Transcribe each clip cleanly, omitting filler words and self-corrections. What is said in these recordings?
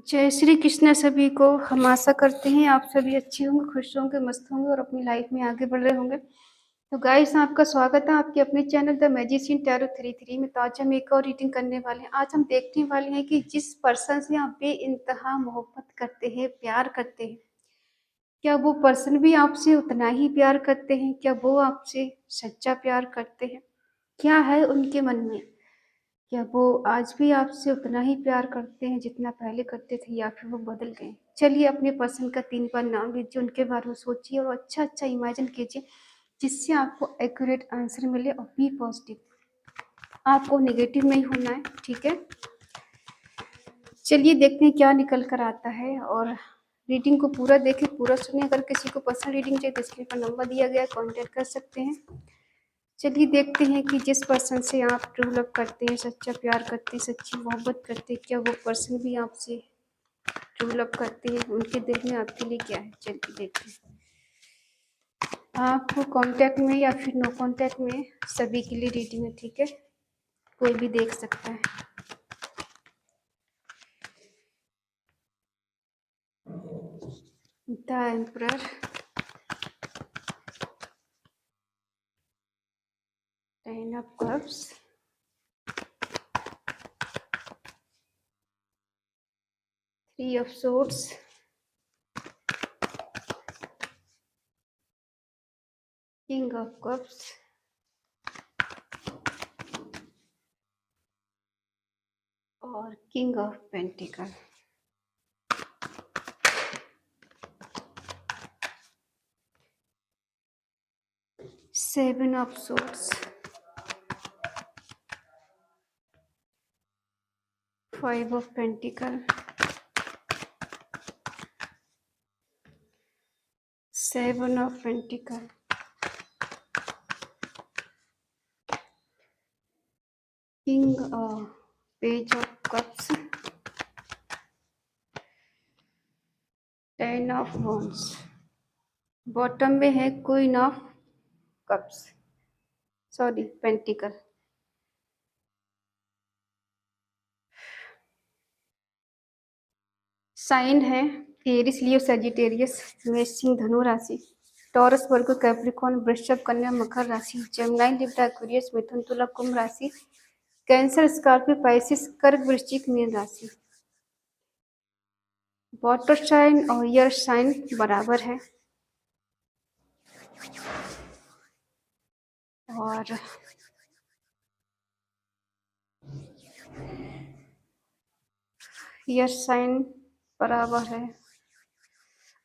जय श्री कृष्ण सभी को। हम आशा करते हैं आप सभी अच्छे होंगे, खुश होंगे, मस्त होंगे और अपनी लाइफ में आगे बढ़ रहे होंगे। तो गाइस, आपका स्वागत है आपके अपने चैनल द मैजिशियन टैरो 33 में। तो आज हम एक और रीडिंग करने वाले हैं। आज हम देखने वाले हैं कि जिस पर्सन से आप बेइंतहा मोहब्बत करते हैं, प्यार करते हैं, क्या वो पर्सन भी आपसे उतना ही प्यार करते हैं? क्या वो आपसे सच्चा प्यार करते हैं? क्या है उनके मन में? क्या वो आज भी आपसे उतना ही प्यार करते हैं जितना पहले करते थे, या फिर वो बदल गए? चलिए अपने पर्सन का 3 बार नाम लीजिए, उनके बारे में सोचिए और अच्छा इमेजिन कीजिए, जिससे आपको एक्यूरेट आंसर मिले। और बी पॉजिटिव, आपको नेगेटिव नहीं होना है, ठीक है? चलिए देखते हैं क्या निकल कर आता है। और रीडिंग को पूरा देखें, पूरा सुनिए। अगर किसी को पर्सनल रीडिंग चाहिए तो स्क्रीन पर नंबर दिया गया है, कॉन्टेक्ट कर सकते हैं। चलिए देखते हैं कि जिस पर्सन से आप ट्रू लव करते हैं, सच्चा प्यार करते हैं, सच्ची मोहब्बत करते हैं, क्या वो पर्सन भी आपसे ट्रू लव करते हैं? उनके दिल में आपके लिए क्या है? चलिए देखते हैं। आप कांटेक्ट में या फिर नो कांटेक्ट में, सभी के लिए रीडिंग है, ठीक है? कोई भी देख सकता है। The emperor, ten of cups, three of swords, king of cups, और king of pentacle. Seven of swords, five of pentacle, seven of pentacle, king of page of cups, ten of wands. Bottom में है queen of cups, sorry pentacle. Sign है Aries, Leo, Sagittarius, मेष, सिंह, धनु राशि, taurus, वर्गो, Capricorn, वृषभ, कन्या, मकर राशि, जेमिनी, लिब्रा, एक्वेरियस, मिथुन, तुला, कुंभ राशि, कैंसर, स्कॉर्पियो, पाइसिस, कर्क, वृश्चिक, मीन राशि। वाटर साइन और एयर साइन बराबर है। और एयर साइन बराबर है,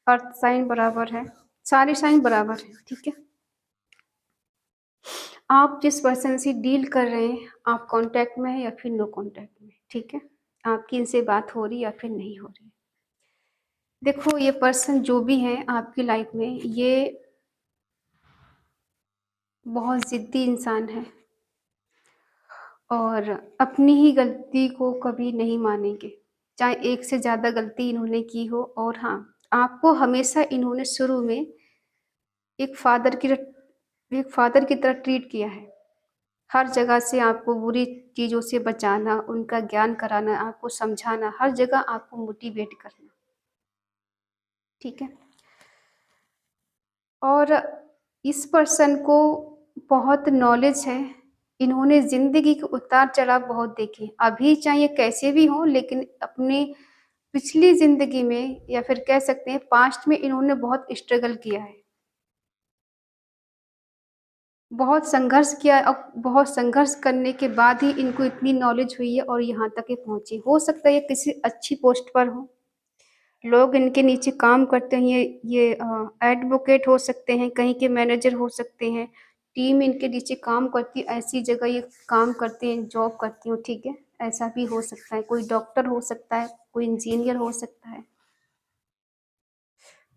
अर्थ साइन बराबर है, सारे साइन बराबर है, ठीक है? आप जिस पर्सन से डील कर रहे हैं, आप कांटेक्ट में है या फिर नो कांटेक्ट में, ठीक है? आपकी इनसे बात हो रही या फिर नहीं हो रही? देखो, ये पर्सन जो भी है आपकी लाइफ में, ये बहुत जिद्दी इंसान है और अपनी ही गलती को कभी नहीं मानेंगे, चाहे एक से ज़्यादा गलती इन्होंने की हो। और हाँ, आपको हमेशा इन्होंने शुरू में एक फादर की तरह ट्रीट किया है। हर जगह से आपको बुरी चीज़ों से बचाना, उनका ज्ञान कराना, आपको समझाना, हर जगह आपको मोटिवेट करना, ठीक है? और इस पर्सन को बहुत नॉलेज है। इन्होंने ज़िंदगी के उतार चढ़ाव बहुत देखे, अभी चाहे कैसे भी हों, लेकिन अपने पिछली ज़िंदगी में या फिर कह सकते हैं पास्ट में इन्होंने बहुत स्ट्रगल किया है, बहुत संघर्ष किया है। और बहुत संघर्ष करने के बाद ही इनको इतनी नॉलेज हुई है और यहाँ तक ये पहुँचे। हो सकता है ये किसी अच्छी पोस्ट पर हो, लोग इनके नीचे काम करते हैं, ये एडवोकेट हो सकते हैं, कहीं के मैनेजर हो सकते हैं, टीम इनके नीचे काम करती है, ऐसी जगह ये काम करते हैं, जॉब करती हूँ, ठीक है? ऐसा भी हो सकता है, कोई डॉक्टर हो सकता है, कोई इंजीनियर हो सकता है।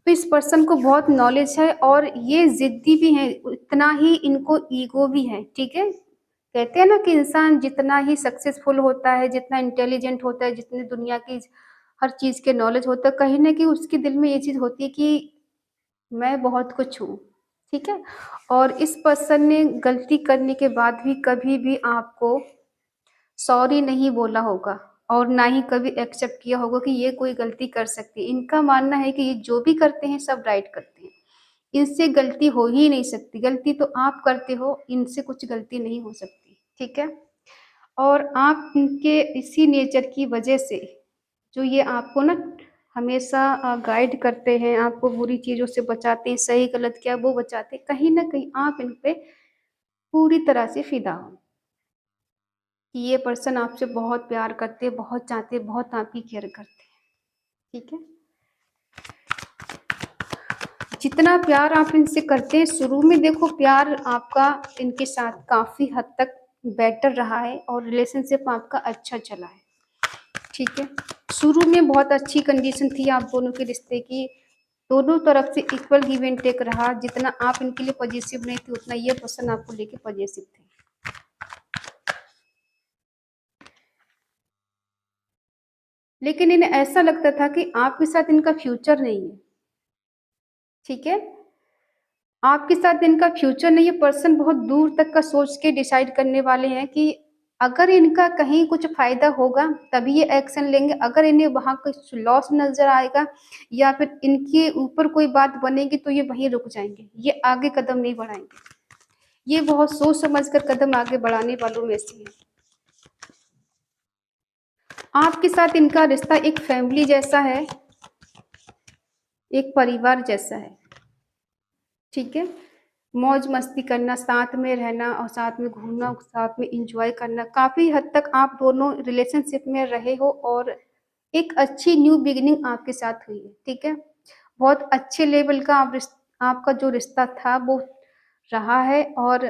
तो इस पर्सन को बहुत नॉलेज है और ये जिद्दी भी है, इतना ही इनको ईगो भी है, ठीक है? कहते हैं ना कि इंसान जितना ही सक्सेसफुल होता है, जितना इंटेलिजेंट होता है, जितनी दुनिया की हर चीज़ के नॉलेज होता है, कहीं ना कहीं उसके दिल में ये चीज़ होती है कि मैं बहुत कुछ हूँ, ठीक है? और इस पर्सन ने गलती करने के बाद भी कभी भी आपको सॉरी नहीं बोला होगा, और ना ही कभी एक्सेप्ट किया होगा कि ये कोई गलती कर सकती है। इनका मानना है कि ये जो भी करते हैं सब राइट करते हैं, इनसे गलती हो ही नहीं सकती, गलती तो आप करते हो, इनसे कुछ गलती नहीं हो सकती, ठीक है। और आप इनके इसी नेचर की वजह से जो ये आपको ना हमेशा गाइड करते हैं, आपको बुरी चीज़ों से बचाते हैं, सही गलत क्या वो बताते हैं, कहीं न कहीं आप इन पे पूरी तरह से फ़िदा हो कि ये पर्सन आपसे बहुत प्यार करते हैं, बहुत चाहते हैं, बहुत आपकी केयर करते हैं, ठीक है। जितना प्यार आप इनसे करते हैं, शुरू में देखो प्यार आपका इनके साथ काफ़ी हद तक बेटर रहा है और रिलेशनशिप आपका अच्छा चला है, ठीक है। शुरू में बहुत अच्छी कंडीशन थी आप दोनों के रिश्ते की, दोनों तरफ से इक्वल गिव एंड टेक रहा, जितना आप इनके लिए पॉजिटिव नहीं थे उतना ये पर्सन आपको लेके पॉजिटिव थे। लेकिन इन्हें ऐसा लगता था कि आपके साथ इनका फ्यूचर नहीं है, ठीक है। आपके साथ इनका फ्यूचर नहीं है, पर्सन बहुत दूर तक का सोच के डिसाइड करने वाले हैं कि अगर इनका कहीं कुछ फ़ायदा होगा तभी ये एक्शन लेंगे, अगर इन्हें वहाँ कुछ लॉस नज़र आएगा या फिर इनके ऊपर कोई बात बनेगी तो ये वहीं रुक जाएँगे, ये आगे कदम नहीं बढ़ाएँगे। ये बहुत सोच समझ कर कदम आगे बढ़ाने वालों में से है। आपके साथ इनका रिश्ता एक फैमिली जैसा है, एक परिवार जैसा है, ठीक है। मौज मस्ती करना, साथ में रहना और साथ में घूमना, साथ में एंजॉय करना, काफ़ी हद तक आप दोनों रिलेशनशिप में रहे हो और एक अच्छी न्यू बिगिनिंग आपके साथ हुई है, ठीक है। बहुत अच्छे लेवल का आपका जो रिश्ता था वो रहा है और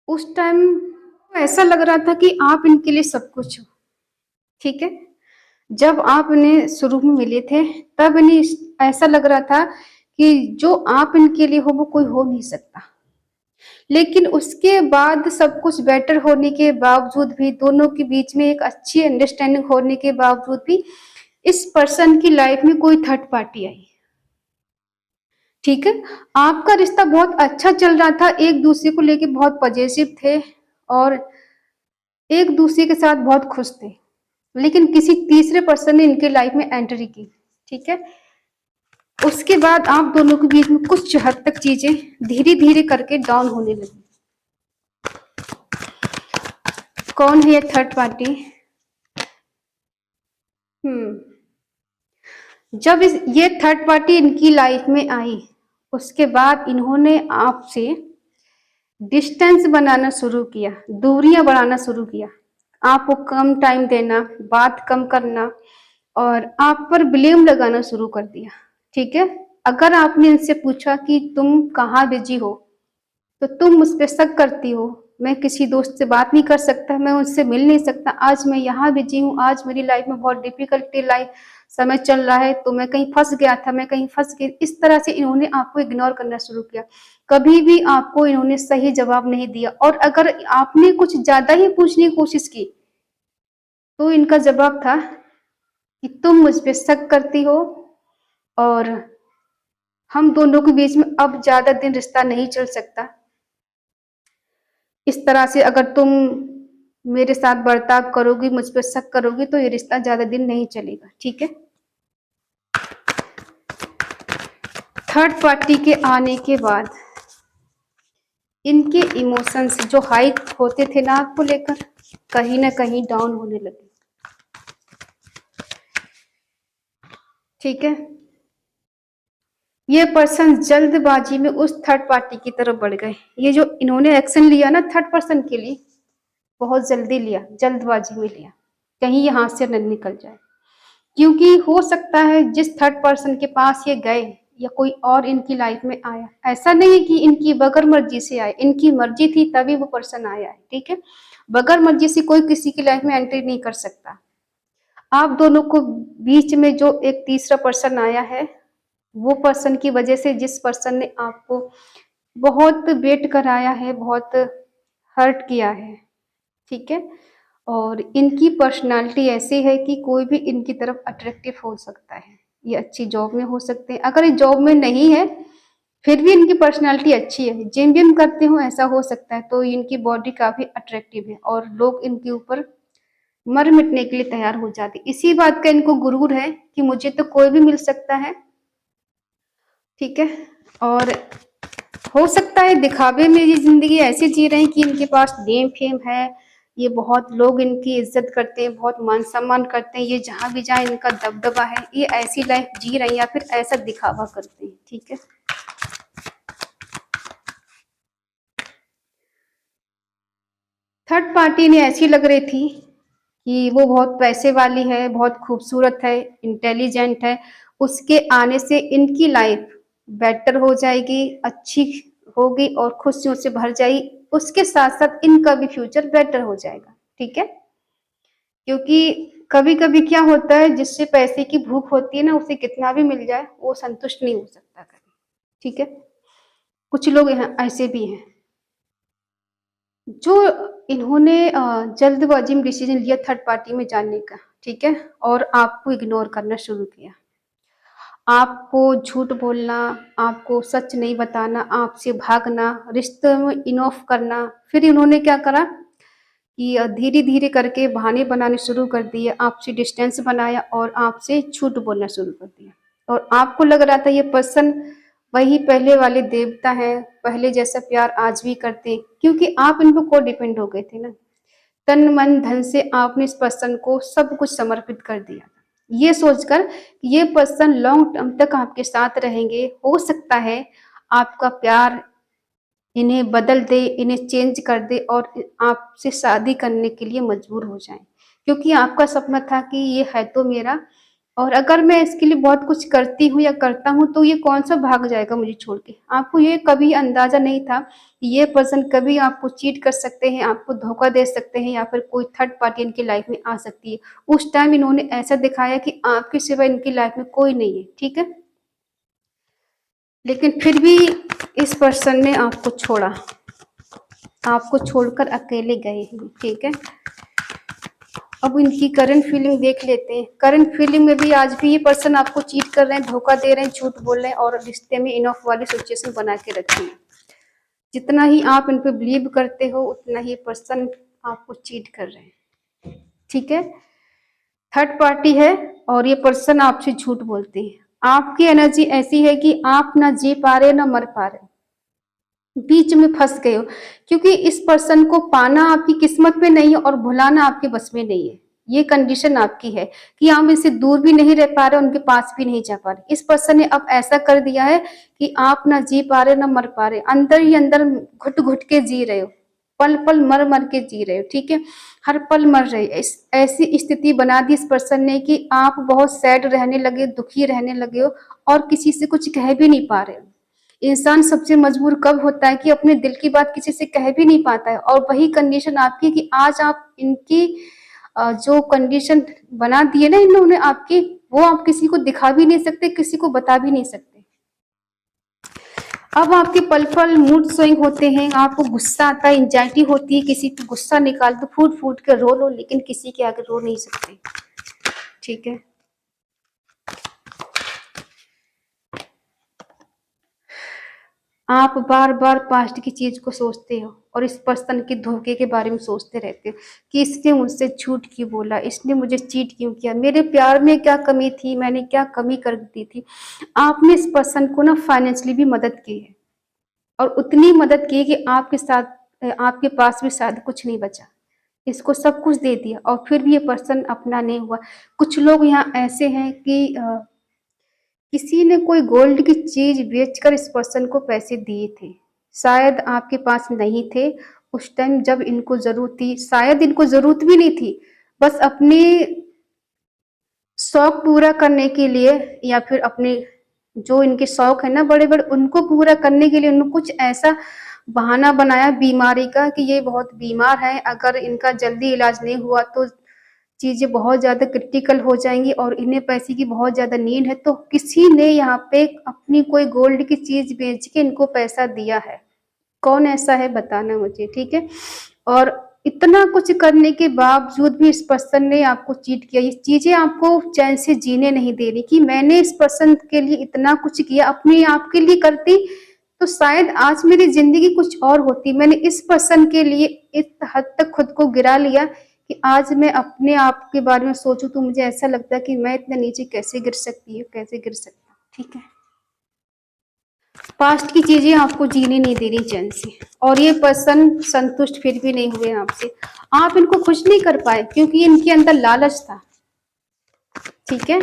उस टाइम ऐसा लग रहा था कि आप इनके लिए सब कुछ हो, ठीक है। जब आप इन्हें शुरू में मिले थे तब इन्हें ऐसा लग रहा था कि जो आप इनके लिए हो वो कोई हो नहीं सकता। लेकिन उसके बाद सब कुछ बेटर होने के बावजूद भी, दोनों के बीच में एक अच्छी अंडरस्टैंडिंग होने के बावजूद भी इस पर्सन की लाइफ में कोई थर्ड पार्टी आई, ठीक है। आपका रिश्ता बहुत अच्छा चल रहा था, एक दूसरे को लेके बहुत पॉजिटिव थे और एक दूसरे के साथ बहुत खुश थे। लेकिन किसी तीसरे पर्सन ने इनके लाइफ में एंट्री की, ठीक है। उसके बाद आप दोनों के बीच में कुछ हद तक चीजें धीरे धीरे करके डाउन होने लगी। कौन है ये थर्ड पार्टी? जब ये थर्ड पार्टी इनकी लाइफ में आई उसके बाद इन्होंने आपसे डिस्टेंस बनाना शुरू किया, दूरियां बढ़ाना शुरू किया, आपको कम टाइम देना, बात कम करना और आप पर ब्लेम लगाना शुरू कर दिया, ठीक है। अगर आपने इनसे पूछा कि तुम कहाँ बिजी हो तो तुम मुझ पे शक करती हो, मैं किसी दोस्त से बात नहीं कर सकता, मैं उससे मिल नहीं सकता, आज मैं यहाँ बिजी हूँ, आज मेरी लाइफ में बहुत डिफिकल्टी लाइफ समय चल रहा है, तो मैं कहीं फंस गया था, मैं कहीं फंस गई, इस तरह से इन्होंने आपको इग्नोर करना शुरू किया। कभी भी आपको इन्होंने सही जवाब नहीं दिया और अगर आपने कुछ ज्यादा ही पूछने की कोशिश की तो इनका जवाब था कि तुम मुझ पे शक करती हो और हम दोनों के बीच में अब ज्यादा दिन रिश्ता नहीं चल सकता। इस तरह से अगर तुम मेरे साथ बर्ताव करोगी, मुझ पर शक करोगी तो ये रिश्ता ज्यादा दिन नहीं चलेगा, ठीक है। थर्ड पार्टी के आने के बाद इनके इमोशंस जो हाई होते थे ना आपको लेकर कहीं ना कहीं डाउन होने लगे, ठीक है। ये पर्सन जल्दबाजी में उस थर्ड पार्टी की तरफ बढ़ गए। ये जो इन्होंने एक्शन लिया ना थर्ड पर्सन के लिए बहुत जल्दी लिया, जल्दबाजी में लिया, कहीं यहाँ से न निकल जाए। क्योंकि हो सकता है जिस थर्ड पर्सन के पास ये गए या कोई और इनकी लाइफ में आया, ऐसा नहीं है कि इनकी बगैर मर्जी से आए, इनकी मर्जी थी तभी वो पर्सन आया है, ठीक है। बगैर मर्जी से कोई किसी की लाइफ में एंट्री नहीं कर सकता। आप दोनों को बीच में जो एक तीसरा पर्सन आया है वो पर्सन की वजह से, जिस पर्सन ने आपको बहुत वेट कराया है, बहुत हर्ट किया है, ठीक है। और इनकी पर्सनालिटी ऐसी है कि कोई भी इनकी तरफ अट्रैक्टिव हो सकता है। ये अच्छी जॉब में हो सकते हैं, अगर ये जॉब में नहीं है फिर भी इनकी पर्सनालिटी अच्छी है, जिम विम करते हो ऐसा हो सकता है, तो इनकी बॉडी काफी अट्रैक्टिव है और लोग इनके ऊपर मर मिटने के लिए तैयार हो जाती। इसी बात का इनको गुरूर है कि मुझे तो कोई भी मिल सकता है, ठीक है। और हो सकता है दिखावे में ये जिंदगी ऐसी जी रहे हैं कि इनके पास नेम फेम है, ये बहुत लोग इनकी इज्जत करते हैं, बहुत मान सम्मान करते हैं, ये जहां भी जाए इनका दबदबा है, ये ऐसी लाइफ जी रहे हैं या फिर ऐसा दिखावा करते हैं, ठीक है। थर्ड पार्टी ने ऐसी लग रही थी कि वो बहुत पैसे वाली है, बहुत खूबसूरत है, इंटेलिजेंट है, उसके आने से इनकी लाइफ बेटर हो जाएगी, अच्छी होगी और खुशियों से भर जाएगी, उसके साथ साथ इनका भी फ्यूचर बेटर हो जाएगा, ठीक है। क्योंकि कभी कभी क्या होता है, जिससे पैसे की भूख होती है ना, उसे कितना भी मिल जाए वो संतुष्ट नहीं हो सकता कभी, ठीक है। कुछ लोग यहाँ ऐसे भी हैं जो इन्होंने जल्दबाजी में डिसीजन लिया थर्ड पार्टी में जाने का, ठीक है, और आपको इग्नोर करना शुरू किया, आपको झूठ बोलना, आपको सच नहीं बताना, आपसे भागना, रिश्ते में इन ऑफ करना। फिर इन्होंने क्या करा कि धीरे धीरे करके बहाने बनाने शुरू कर दिए, आपसे डिस्टेंस बनाया और आपसे झूठ बोलना शुरू कर दिया। और आपको लग रहा था ये पर्सन वही पहले वाले देवता है, पहले जैसा प्यार आज भी करते, क्योंकि आप इन पर को डिपेंड हो गए थे ना, तन मन धन से आपने इस पर्सन को सब कुछ समर्पित कर दिया, ये सोचकर कि ये पर्सन लॉन्ग टर्म तक आपके साथ रहेंगे। हो सकता है आपका प्यार इन्हें बदल दे, इन्हें चेंज कर दे और आपसे शादी करने के लिए मजबूर हो जाएं, क्योंकि आपका सपना था कि ये है तो मेरा, और अगर मैं इसके लिए बहुत कुछ करती हूँ या करता हूँ तो ये कौन सा भाग जाएगा मुझे छोड़ के। आपको ये कभी अंदाजा नहीं था कि ये पर्सन कभी आपको चीट कर सकते हैं, आपको धोखा दे सकते हैं, या फिर कोई थर्ड पार्टी इनकी लाइफ में आ सकती है। उस टाइम इन्होंने ऐसा दिखाया कि आपके सिवा इनकी लाइफ में कोई नहीं है, ठीक है। लेकिन फिर भी इस पर्सन ने आपको छोड़ा, आपको छोड़कर अकेले गए हैं, ठीक है। अब इनकी करंट फीलिंग देख लेते हैं। करंट फीलिंग में भी आज भी ये पर्सन आपको चीट कर रहे हैं, धोखा दे रहे हैं, झूठ बोल रहे हैं और रिश्ते में इनऑफ वाली सिचुएशन बना के रखी है। जितना ही आप इन पे बिलीव करते हो उतना ही पर्सन आपको चीट कर रहे हैं, ठीक है। थर्ड पार्टी है और ये पर्सन आपसे झूठ बोलते हैं। आपकी एनर्जी ऐसी है कि आप ना जी पा रहे ना मर पा रहे, बीच में फंस गए हो, क्योंकि इस पर्सन को पाना आपकी किस्मत में नहीं है और भुलाना आपके बस में नहीं है। ये कंडीशन आपकी है कि आप इससे दूर भी नहीं रह पा रहे, उनके पास भी नहीं जा पा रहे। इस पर्सन ने अब ऐसा कर दिया है कि आप ना जी पा रहे ना मर पा रहे, अंदर ही अंदर घुट घुट के जी रहे हो, पल पल मर मर के जी रहे हो, ठीक है। हर पल मर रहे। इस ऐसी स्थिति बना दी इस पर्सन ने कि आप बहुत सैड रहने लगे, दुखी रहने लगे हो और किसी से कुछ कह भी नहीं पा रहे हो। इंसान सबसे मजबूर कब होता है कि अपने दिल की बात किसी से कह भी नहीं पाता है, और वही कंडीशन आपकी कि आज आप इनकी जो कंडीशन बना दी है ना इन्होंने आपकी, वो आप किसी को दिखा भी नहीं सकते, किसी को बता भी नहीं सकते। अब आपके पल पल मूड स्विंग होते हैं, आपको गुस्सा आता है, एंजाइटी होती है, किसी पे गुस्सा निकाल दो, फूट फूट के रो लो, लेकिन किसी के आगे रो नहीं सकते, ठीक है। आप बार बार पास्ट की चीज को सोचते हो और इस पर्सन के धोखे के बारे में सोचते रहते हो कि इसने मुझसे झूठ क्यों बोला, इसने मुझे चीट क्यों किया, मेरे प्यार में क्या कमी थी, मैंने क्या कमी कर दी थी। आपने इस पर्सन को ना फाइनेंशियली भी मदद की है, और उतनी मदद की कि आपके साथ आपके पास भी शायद कुछ नहीं बचा, इसको सब कुछ दे दिया और फिर भी ये पर्सन अपना नहीं हुआ। कुछ लोग यहाँ ऐसे हैं कि किसी ने कोई गोल्ड की चीज बेचकर इस पर्सन को पैसे दिए थे, शायद आपके पास नहीं थे उस टाइम जब इनको जरूरत थी, शायद इनको जरूरत भी नहीं थी, बस अपने शौक पूरा करने के लिए या फिर अपने जो इनके शौक है ना बड़े बड़े, उनको पूरा करने के लिए उन्होंने कुछ ऐसा बहाना बनाया बीमारी का कि ये बहुत बीमार है, अगर इनका जल्दी इलाज नहीं हुआ तो चीजें बहुत ज्यादा क्रिटिकल हो जाएंगी और इन्हें पैसे की बहुत ज्यादा नीड है। तो किसी ने यहाँ पे अपनी कोई गोल्ड की चीज बेच के इनको पैसा दिया है, कौन ऐसा है बताना मुझे, ठीक है। और इतना कुछ करने के बावजूद भी इस पर्सन ने आपको चीट किया, ये चीजें आपको चैन से जीने नहीं दे रही कि मैंने इस पर्सन के लिए इतना कुछ किया, अपने आप के लिए करती तो शायद आज मेरी जिंदगी कुछ और होती। मैंने इस पर्सन के लिए इस हद तक खुद को गिरा लिया कि आज मैं अपने आप के बारे में सोचूं तो मुझे ऐसा लगता है कि मैं इतना नीचे कैसे गिर सकती हूँ, कैसे गिर सकता हूँ। ठीक है, पास्ट की चीजें आपको जीने नहीं दे रही चैन से, और ये पर्सन संतुष्ट फिर भी नहीं हुए आपसे। आप इनको खुश नहीं कर पाए क्योंकि इनके अंदर लालच था। ठीक है,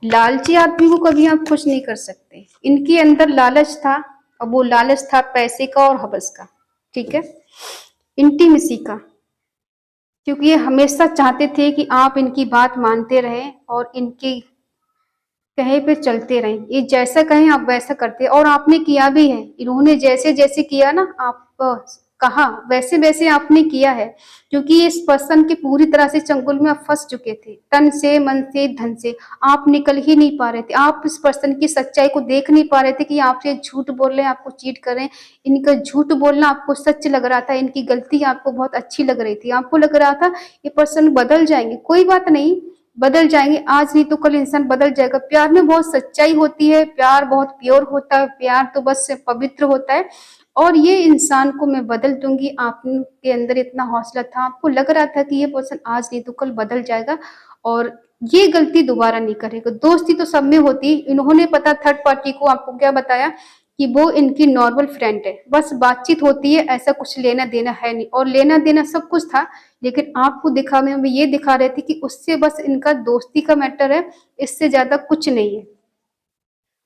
लालची आदमी को कभी आप खुश नहीं कर सकते। इनके अंदर लालच था, और वो लालच था पैसे का और हवस का। ठीक है, इंटीमेसी का, क्योंकि ये हमेशा चाहते थे कि आप इनकी बात मानते रहें और इनके कहे पे चलते रहें। ये जैसा कहें आप वैसा करते, और आपने किया भी है। इन्होंने जैसे जैसे किया ना, आप कहा वैसे वैसे आपने किया है, क्योंकि इस पर्सन के पूरी तरह से चंगुल में आप फंस चुके थे, तन से, मन से, धन से। आप निकल ही नहीं पा रहे थे। आप इस पर्सन की सच्चाई को देख नहीं पा रहे थे कि आपसे झूठ बोल रहे हैं, आपको चीट कर रहे हैं। इनका झूठ बोलना आपको सच लग रहा था, इनकी गलती आपको बहुत अच्छी लग रही थी। आपको लग रहा था ये पर्सन बदल जाएंगे। कोई बात नहीं, बदल जाएंगे। आज नहीं तो कल इंसान बदल जाएगा। प्यार में बहुत सच्चाई होती है, प्यार बहुत प्योर होता है, प्यार तो बस पवित्र होता है। और ये इंसान को मैं बदल दूंगी। आपके अंदर इतना हौसला था, आपको लग रहा था कि ये पर्सन आज नहीं तो कल बदल जाएगा और ये गलती दोबारा नहीं करेगा। दोस्ती तो सब में होती। इन्होंने पता थर्ड पार्टी को आपको क्या बताया कि वो इनकी नॉर्मल फ्रेंड है, बस बातचीत होती है, ऐसा कुछ लेना देना है नहीं। और लेना देना सब कुछ था, लेकिन आपको दिखाने में ये दिखा रहे थे कि उससे बस इनका दोस्ती का मैटर है, इससे ज्यादा कुछ नहीं है।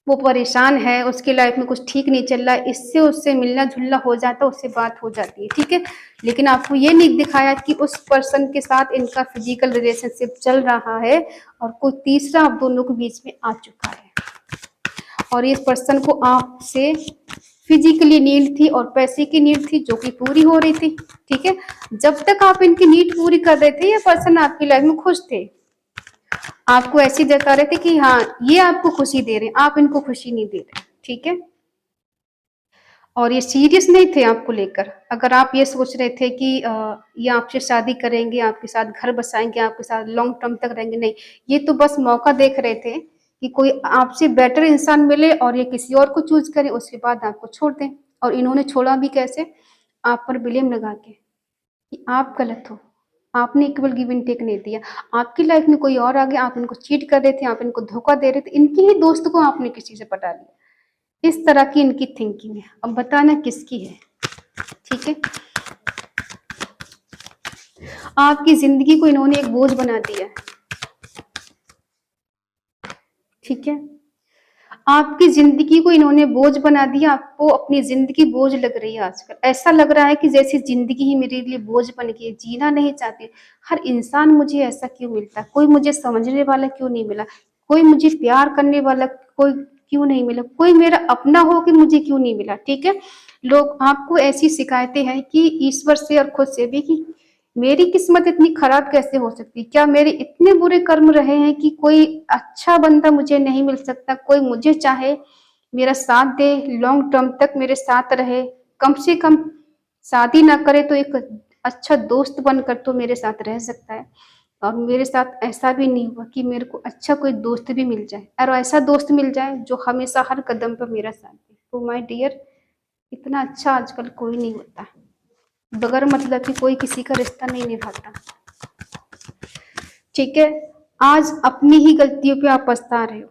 वो परेशान है, उसकी लाइफ में कुछ ठीक नहीं चल रहा है, इससे उससे मिलना जुलना हो जाता, उससे बात हो जाती है। ठीक है, लेकिन आपको ये नहीं दिखाया कि उस पर्सन के साथ इनका फिजिकल रिलेशनशिप चल रहा है और कोई तीसरा आप दोनों के बीच में आ चुका है। और इस पर्सन को आपसे फिजिकली नीड थी और पैसे की नीड थी, जो कि पूरी हो रही थी। ठीक है, जब तक आप इनकी नीड पूरी कर रहे थे, ये पर्सन आपकी लाइफ में खुश थे। आपको ऐसे जता रहे थे कि हाँ ये आपको खुशी दे रहे हैं, आप इनको खुशी नहीं दे रहे। ठीक है, और ये सीरियस नहीं थे आपको लेकर। अगर आप ये सोच रहे थे कि ये आपसे शादी करेंगे, आपके साथ घर बसाएंगे, आपके साथ लॉन्ग टर्म तक रहेंगे, नहीं, ये तो बस मौका देख रहे थे कि कोई आपसे बेटर इंसान मिले और ये किसी और को चूज करें, उसके बाद आपको छोड़ दें। और इन्होंने छोड़ा भी कैसे? आप पर ब्लेम लगा के कि आप गलत हो, आपने इक्वल गिव एंड टेक नहीं दिया। आपकी लाइफ में कोई और आ गया, आप इनको चीट कर रहे थे, आप इनको धोखा दे रहे थे, इनकी ही दोस्त को आपने किसी से पटा लिया। इस तरह की इनकी थिंकिंग है। अब बताना किसकी है? ठीक है, आपकी जिंदगी को इन्होंने एक बोझ बना दिया है। ठीक है, आपकी जिंदगी को इन्होंने बोझ बना दिया। आपको अपनी जिंदगी बोझ लग रही है आजकल। ऐसा लग रहा है कि जैसे जिंदगी ही मेरे लिए बोझ बन गई है, जीना नहीं चाहती। हर इंसान मुझे ऐसा क्यों मिलता, कोई मुझे समझने वाला क्यों नहीं मिला, कोई मुझे प्यार करने वाला कोई क्यों नहीं मिला, कोई मेरा अपना हो कि मुझे क्यों नहीं मिला। ठीक है, लोग आपको ऐसी शिकायतें हैं कि ईश्वर से और खुद से भी कि मेरी किस्मत इतनी खराब कैसे हो सकती, क्या मेरे इतने बुरे कर्म रहे हैं कि कोई अच्छा बंदा मुझे नहीं मिल सकता, कोई मुझे चाहे, मेरा साथ दे, लॉन्ग टर्म तक मेरे साथ रहे, कम से कम शादी ना करे तो एक अच्छा दोस्त बनकर तो मेरे साथ रह सकता है। और मेरे साथ ऐसा भी नहीं हुआ कि मेरे को अच्छा कोई दोस्त भी मिल जाए, और ऐसा दोस्त मिल जाए जो हमेशा हर कदम पर मेरा साथ दे। तो माय डियर, इतना अच्छा आजकल कोई नहीं होता, बगैर मतलब कि कोई किसी का रिश्ता नहीं निभाता। ठीक है, आज अपनी ही गलतियों पे आप पछता रहे हो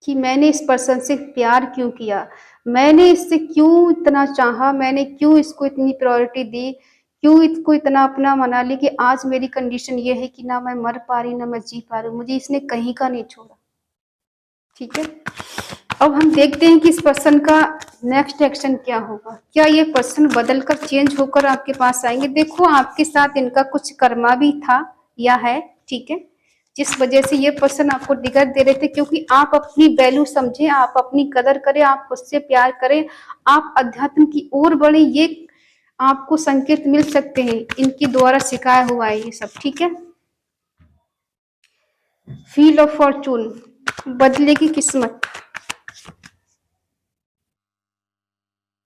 कि मैंने इस पर्सन से प्यार क्यों किया, मैंने इससे क्यों इतना चाहा, मैंने क्यों इसको इतनी प्रायोरिटी दी, क्यों इसको इतना अपना मना ली कि आज मेरी कंडीशन ये है कि ना मैं मर पा रही ना मैं जी पा रही हूँ, मुझे इसने कहीं का नहीं छोड़ा। ठीक है, अब हम देखते हैं कि इस पर्सन का नेक्स्ट एक्शन क्या होगा। क्या ये पर्सन बदल कर चेंज होकर आपके पास आएंगे? देखो, आपके साथ इनका कुछ कर्मा भी था या है। ठीक है, जिस वजह से ये पर्सन आपको डिगर दे रहे थे, क्योंकि आप अपनी वैल्यू समझे, आप अपनी कदर करें, आप खुद से प्यार करें, आप अध्यात्म की ओर बढ़े, ये आपको संकेत मिल सकते हैं। इनके द्वारा सिखाया हुआ है ये सब। ठीक है, व्हील ऑफ फॉर्चून, बदलेगी किस्मत,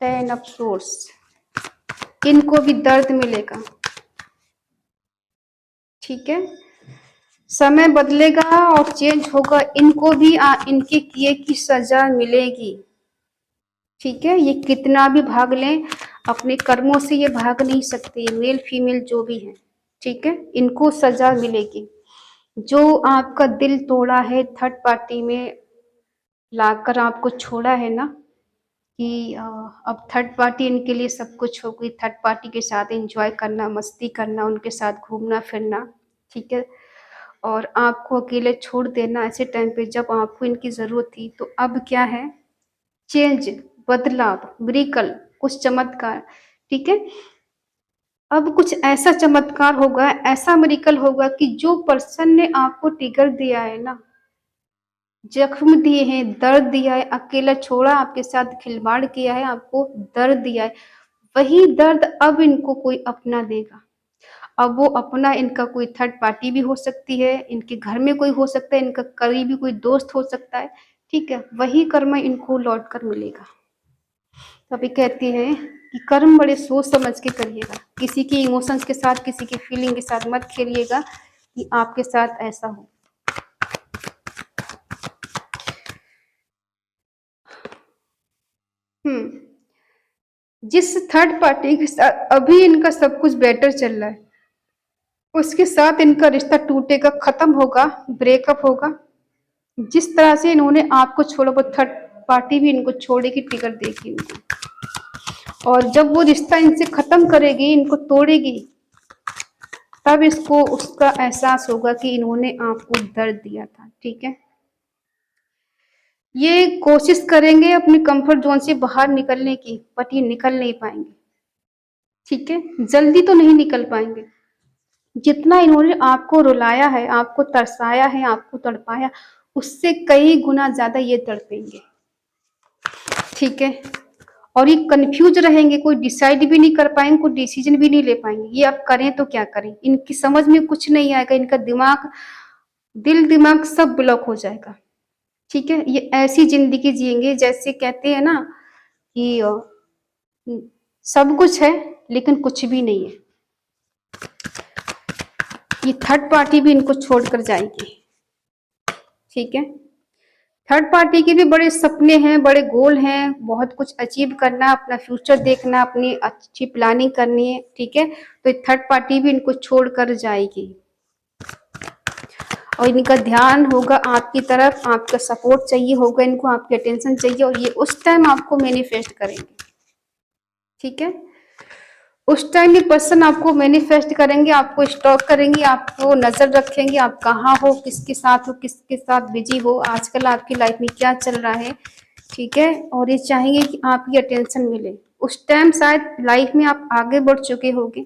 टेन ऑफ सोर्स, इनको भी दर्द मिलेगा। ठीक है, समय बदलेगा और चेंज होगा, इनको भी इनके किए की सजा मिलेगी। ठीक है, ये कितना भी भाग लें, अपने कर्मों से ये भाग नहीं सकते, मेल फीमेल जो भी है। ठीक है, इनको सजा मिलेगी। जो आपका दिल तोड़ा है, थर्ड पार्टी में लाकर आपको छोड़ा है ना, कि अब थर्ड पार्टी इनके लिए सब कुछ हो गई, थर्ड पार्टी के साथ एंजॉय करना, मस्ती करना, उनके साथ घूमना फिरना, ठीक है, और आपको अकेले छोड़ देना ऐसे टाइम पे जब आपको इनकी जरूरत थी। तो अब क्या है, चेंज, बदलाव, मिरेकल, कुछ चमत्कार, ठीक है। अब कुछ ऐसा चमत्कार होगा, ऐसा मिरेकल होगा कि जो पर्सन ने आपको ट्रिगर दिया है ना, जख्म दिए हैं, दर्द दिया है, अकेला छोड़ा, आपके साथ खिलवाड़ किया है, आपको दर्द दिया है, वही दर्द अब इनको कोई अपना देगा। अब वो अपना, इनका कोई थर्ड पार्टी भी हो सकती है, इनके घर में कोई हो सकता है, इनका करीबी कोई दोस्त हो सकता है, ठीक है, वही कर्म इनको लौट कर मिलेगा। तो अभी कहती है कि कर्म बड़े सोच समझ के करिएगा, किसी की इमोशंस के साथ, किसी की फीलिंग के साथ मत खेलिएगा कि आपके साथ ऐसा हो। जिस थर्ड पार्टी के साथ अभी इनका सब कुछ बेटर चल रहा है, उसके साथ इनका रिश्ता टूटेगा, खत्म होगा, ब्रेकअप होगा। जिस तरह से इन्होंने आपको छोड़ा, वो थर्ड पार्टी भी इनको छोड़ेगी, टिकट देगी इनको। और जब वो रिश्ता इनसे खत्म करेगी, इनको तोड़ेगी, तब इसको उसका एहसास होगा कि इन्होंने आपको दर्द दिया था, ठीक है। ये कोशिश करेंगे अपनी कंफर्ट जोन से बाहर निकलने की, बट ये निकल नहीं पाएंगे, ठीक है, जल्दी तो नहीं निकल पाएंगे। जितना इन्होंने आपको रुलाया है, आपको तरसाया है, आपको तड़पाया, उससे कई गुना ज्यादा ये तड़पेंगे, ठीक है। और ये कंफ्यूज रहेंगे, कोई डिसाइड भी नहीं कर पाएंगे, कोई डिसीजन भी नहीं ले पाएंगे, ये अब करें तो क्या करें, इनकी समझ में कुछ नहीं आएगा, इनका दिमाग, दिल दिमाग सब ब्लॉक हो जाएगा, ठीक है। ये ऐसी जिंदगी जिएंगे जैसे कहते हैं ना कि सब कुछ है लेकिन कुछ भी नहीं है। ये थर्ड पार्टी भी इनको छोड़कर जाएगी, ठीक है। थर्ड पार्टी के भी बड़े सपने हैं, बड़े गोल हैं, बहुत कुछ अचीव करना, अपना फ्यूचर देखना, अपनी अच्छी प्लानिंग करनी है, ठीक है। तो थर्ड पार्टी भी इनको छोड़कर जाएगी और इनका ध्यान होगा आपकी तरफ, आपका सपोर्ट चाहिए होगा इनको, आपकी अटेंशन चाहिए, और ये उस टाइम आपको मैनिफेस्ट करेंगे, ठीक है। उस टाइम ये पर्सन आपको मैनिफेस्ट करेंगे, आपको स्टॉक करेंगे, आपको नजर रखेंगे, आप कहाँ हो, किसके साथ हो, किसके साथ बिजी हो, आजकल आपकी लाइफ में क्या चल रहा है, ठीक है। और ये चाहेंगे कि आपकी अटेंशन मिले। उस टाइम शायद लाइफ में आप आगे बढ़ चुके होंगे,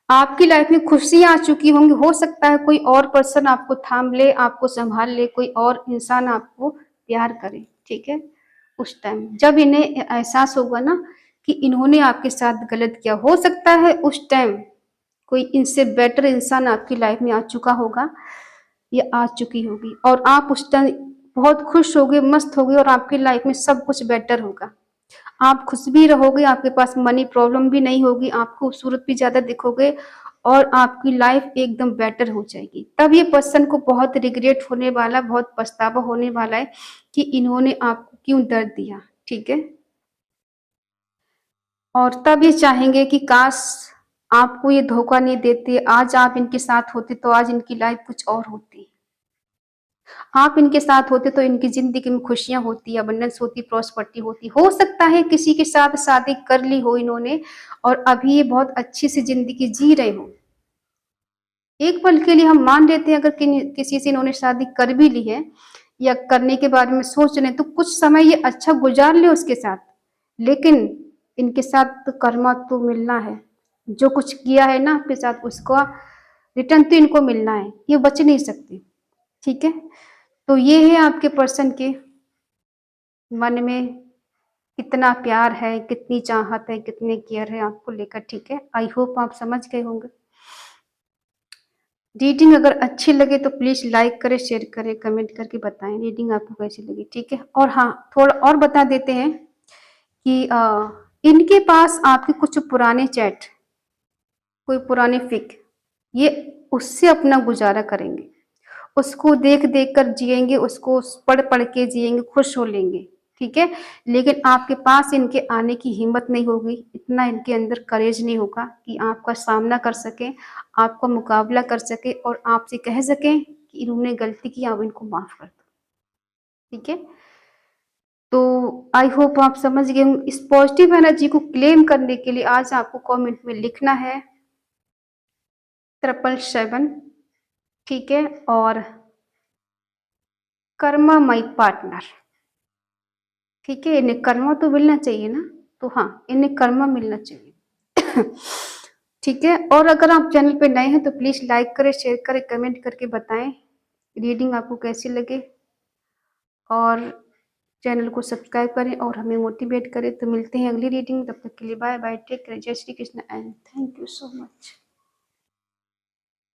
आपकी लाइफ में खुशियां आ चुकी होंगी, हो सकता है कोई और पर्सन आपको थाम ले, आपको संभाल ले, कोई और इंसान आपको प्यार करे, ठीक है। उस टाइम जब इन्हें एहसास होगा ना कि इन्होंने आपके साथ गलत किया, हो सकता है उस टाइम कोई इनसे बेटर इंसान आपकी लाइफ में आ चुका होगा या आ चुकी होगी, और आप उस टाइम बहुत खुश होगे, मस्त होगे, और आपकी लाइफ में सब कुछ बेटर होगा, आप खुश भी रहोगे, आपके पास मनी प्रॉब्लम भी नहीं होगी, आप खूबसूरत भी ज्यादा दिखोगे, और आपकी लाइफ एकदम बेटर हो जाएगी। तब ये पर्सन को बहुत रिग्रेट होने वाला, बहुत पछतावा होने वाला है कि इन्होंने आपको क्यों दर्द दिया, ठीक है। और तब ये चाहेंगे कि काश आपको ये धोखा नहीं देते, आज आप इनके साथ होते तो आज इनकी लाइफ कुछ और होती, आप इनके साथ होते तो इनकी जिंदगी में खुशियां होती, अबंडेंस होती, प्रॉस्पेरिटी होती। हो सकता है किसी के साथ शादी कर ली हो इन्होंने और अभी ये बहुत अच्छी सी जिंदगी जी रहे हो, एक पल के लिए हम मान लेते हैं अगर किसी से इन्होंने शादी कर भी ली है या करने के बारे में सोच रहे हैं, तो कुछ समय ये अच्छा गुजार ले उसके साथ, लेकिन इनके साथ तो कर्मा तो मिलना है, जो कुछ किया है ना आपके साथ उसका रिटर्न तो इनको मिलना है, ये बच नहीं सकते, ठीक है। तो ये है आपके पर्सन के मन में कितना प्यार है, कितनी चाहत है, कितने केयर है आपको लेकर, ठीक है। आई होप आप समझ गए होंगे। रीडिंग अगर अच्छी लगे तो प्लीज लाइक करें, शेयर करें, कमेंट करके बताएं रीडिंग आपको कैसी लगी, ठीक है। और हाँ, थोड़ा और बता देते हैं कि इनके पास आपके कुछ पुराने चैट, कोई पुराने फिक, ये उससे अपना गुजारा करेंगे, उसको देख देख कर जिएंगे, उसको पढ़ पढ़ के जिएंगे, खुश हो लेंगे, ठीक है, लेकिन आपके पास इनके आने की हिम्मत नहीं होगी, इतना इनके अंदर करेज नहीं होगा कि आपका सामना कर सकें, आपका मुकाबला कर सके और आपसे कह सकें कि इन्होंने गलती की, आप इनको माफ कर दो। ठीक है, तो आई होप आप समझ गए होंगे। इस पॉजिटिव एनर्जी को क्लेम करने के लिए आज आपको कमेंट में लिखना है 777, ठीक है, और कर्मा माई पार्टनर। ठीक है, इन्हें कर्मा तो मिलना चाहिए ना, तो हाँ, इन्हें कर्मा मिलना चाहिए। ठीक है, और अगर आप चैनल पे नए हैं तो प्लीज लाइक करें, शेयर करें, कमेंट करके बताएं रीडिंग आपको कैसी लगे, और चैनल को सब्सक्राइब करें और हमें मोटिवेट करें। तो मिलते हैं अगली रीडिंग, तब तक के लिए बाय बाय, टेक केयर, जय Shri Krishna and thank you so much.